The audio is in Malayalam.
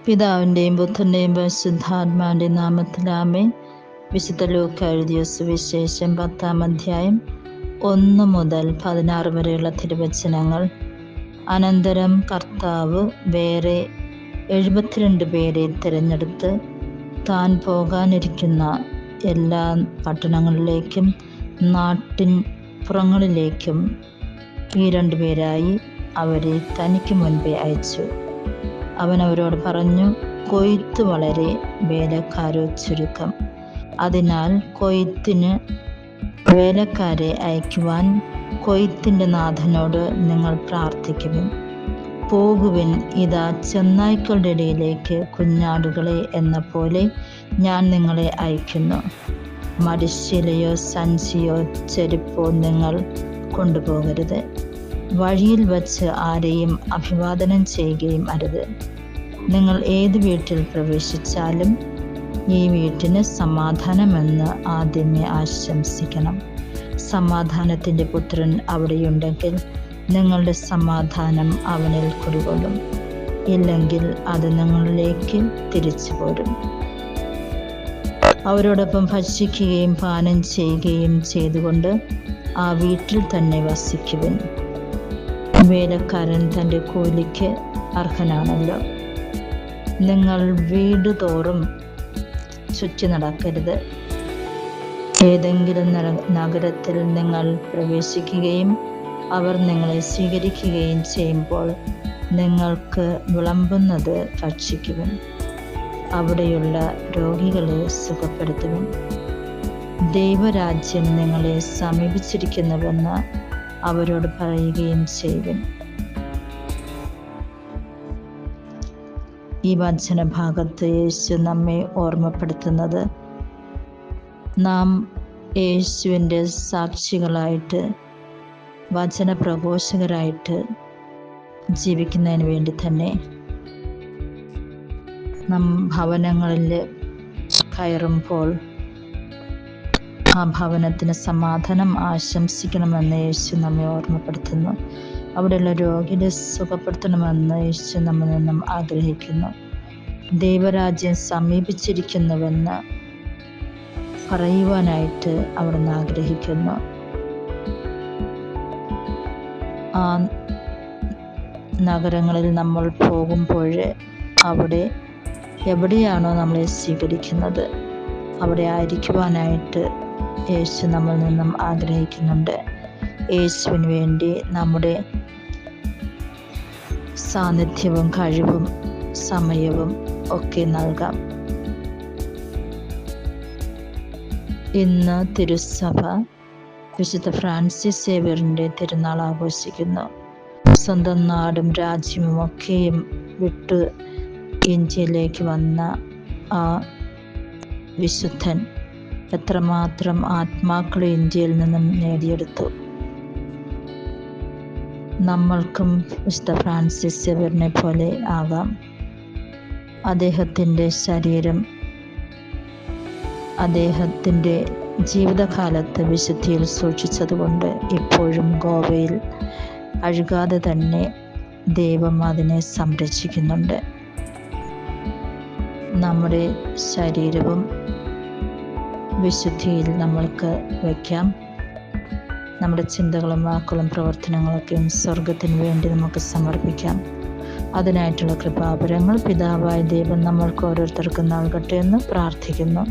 പിതാവിൻ്റെയും പുത്രൻ്റെയും പരിശുദ്ധാത്മാവിൻ്റെയും നാമത്തിൽ ആമേൻ. വിശുദ്ധ ലൂക്കാ എഴുതിയ സുവിശേഷം 10-ാം അധ്യായം 1 മുതൽ 16 വരെയുള്ള തിരുവചനങ്ങൾ. അനന്തരം കർത്താവ് വേറെ 72 പേരെ തിരഞ്ഞെടുത്ത് താൻ പോകാനിരിക്കുന്ന എല്ലാ പട്ടണങ്ങളിലേക്കും നാട്ടിൻ പുറങ്ങളിലേക്കും ഈ 2 പേരായി അവരെ തനിക്ക് മുൻപേ അയച്ചു. അവൻ അവരോട് പറഞ്ഞു, കൊയ്ത്ത് വളരെ, വേലക്കാരോ ചുരുക്കം. അതിനാൽ കൊയ്ത്തിന് വേലക്കാരെ അയക്കുവാൻ കൊയ്ത്തിൻ്റെ നാഥനോട് നിങ്ങൾ പ്രാർത്ഥിക്കുവിൻ. പോകുവിൻ, ഇതാ ചെന്നായ്ക്കളുടെ ഇടയിലേക്ക് കുഞ്ഞാടുകളെ എന്ന പോലെ ഞാൻ നിങ്ങളെ അയക്കുന്നു. മടിശീലയോ സഞ്ചിയോ ചെരുപ്പോ നിങ്ങൾ കൊണ്ടുപോകരുത്. വഴിയിൽ വച്ച് ആരെയും അഭിവാദനം ചെയ്യുകയും അരുത്. നിങ്ങൾ ഏത് വീട്ടിൽ പ്രവേശിച്ചാലും ഈ വീട്ടിന് സമാധാനമെന്ന് ആദ്യമേ ആശംസിക്കണം. സമാധാനത്തിൻ്റെ പുത്രൻ അവിടെയുണ്ടെങ്കിൽ നിങ്ങളുടെ സമാധാനം അവനിൽ കുടികൊള്ളും. ഇല്ലെങ്കിൽ അത് നിങ്ങളിലേക്ക് തിരിച്ചു പോരും. അവരോടൊപ്പം ഭക്ഷിക്കുകയും പാനം ചെയ്യുകയും ചെയ്തുകൊണ്ട് ആ വീട്ടിൽ തന്നെ വസിക്കുവിൻ. വേലക്കാരൻ തൻ്റെ കൂലിക്ക് അർഹനാണല്ലോ. നിങ്ങൾ വീട് തോറും ചുറ്റി നടക്കരുത്. ഏതെങ്കിലും നഗരത്തിൽ നിങ്ങൾ പ്രവേശിക്കുകയും അവർ നിങ്ങളെ സ്വീകരിക്കുകയും ചെയ്യുമ്പോൾ നിങ്ങൾക്ക് വിളമ്പുന്നത് ഭക്ഷിക്കുവിൻ. അവിടെയുള്ള രോഗികളെ സുഖപ്പെടുത്തുവിൻ. ദൈവരാജ്യം നിങ്ങളെ സമീപിച്ചിരിക്കുന്നുവെന്ന് അവരോട് പറയുകയും ചെയ്യുവിൻ. ഈ വചനഭാഗത്ത് യേശു നമ്മെ ഓർമ്മപ്പെടുത്തുന്നത് നാം യേശുവിൻ്റെ സാക്ഷികളായിട്ട്, വചനപ്രഘോഷകരായിട്ട് ജീവിക്കുന്നതിന് വേണ്ടി തന്നെ നാം ഭവനങ്ങളിൽ കയറുമ്പോൾ ആ ഭവനത്തിന് സമാധാനം ആശംസിക്കണമെന്ന് യേശു നമ്മെ ഓർമ്മപ്പെടുത്തുന്നു. അവിടെയുള്ള രോഗിയെ സുഖപ്പെടുത്തണമെന്ന് യേശു നമ്മിൽ നിന്നും ആഗ്രഹിക്കുന്നു. ദൈവരാജ്യം സമീപിച്ചിരിക്കുന്നുവെന്ന് പറയുവാനായിട്ട് അവിടുന്ന് ആഗ്രഹിക്കുന്നു. ആ നഗരങ്ങളിൽ നമ്മൾ പോകുമ്പോൾ അവിടെ എവിടെയാണോ നമ്മളെ സ്വീകരിക്കുന്നത് അവിടെ ആയിരിക്കുവാനായിട്ട് യേശു നമ്മിൽ നിന്നും ആഗ്രഹിക്കുന്നുണ്ട്. യേശുവിന് വേണ്ടി നമ്മുടെ സാന്നിധ്യവും കഴിവും സമയവും ഒക്കെ നൽകാം. ഇന്ന് തിരുസഭ വിശുദ്ധ ഫ്രാൻസിസ് സേവ്യറിൻ്റെ തിരുനാൾ ആഘോഷിക്കുന്നു. സ്വന്തം നാടും രാജ്യവും ഒക്കെയും വിട്ട് ഇന്ത്യയിലേക്ക് വന്ന ആ വിശുദ്ധൻ എത്രമാത്രം ആത്മാക്കളെ ഇന്ത്യയിൽ നിന്നും നേടിയെടുത്തു. നമ്മൾക്കും വിശുദ്ധ ഫ്രാൻസിസ് സേവ്യറിനെ പോലെ ആകാം. അദ്ദേഹത്തിൻ്റെ ശരീരം അദ്ദേഹത്തിൻ്റെ ജീവിതകാലത്ത് വിശുദ്ധിയിൽ സൂക്ഷിച്ചതുകൊണ്ട് ഇപ്പോഴും ഗോവയിൽ അഴുകാതെ തന്നെ ദൈവം അതിനെ സംരക്ഷിക്കുന്നുണ്ട്. നമ്മുടെ ശരീരവും വിശുദ്ധിയിൽ നമ്മൾക്ക് വയ്ക്കാം. നമ്മുടെ ചിന്തകളും വാക്കുകളും പ്രവർത്തനങ്ങളൊക്കെയും സ്വർഗത്തിന് വേണ്ടി നമുക്ക് സമർപ്പിക്കാം. അതിനായിട്ടുള്ള കൃപാവരങ്ങൾ പിതാവായ ദൈവം നമ്മൾക്ക് ഓരോരുത്തർക്കും നൽകട്ടെ എന്ന് പ്രാർത്ഥിക്കുന്നു.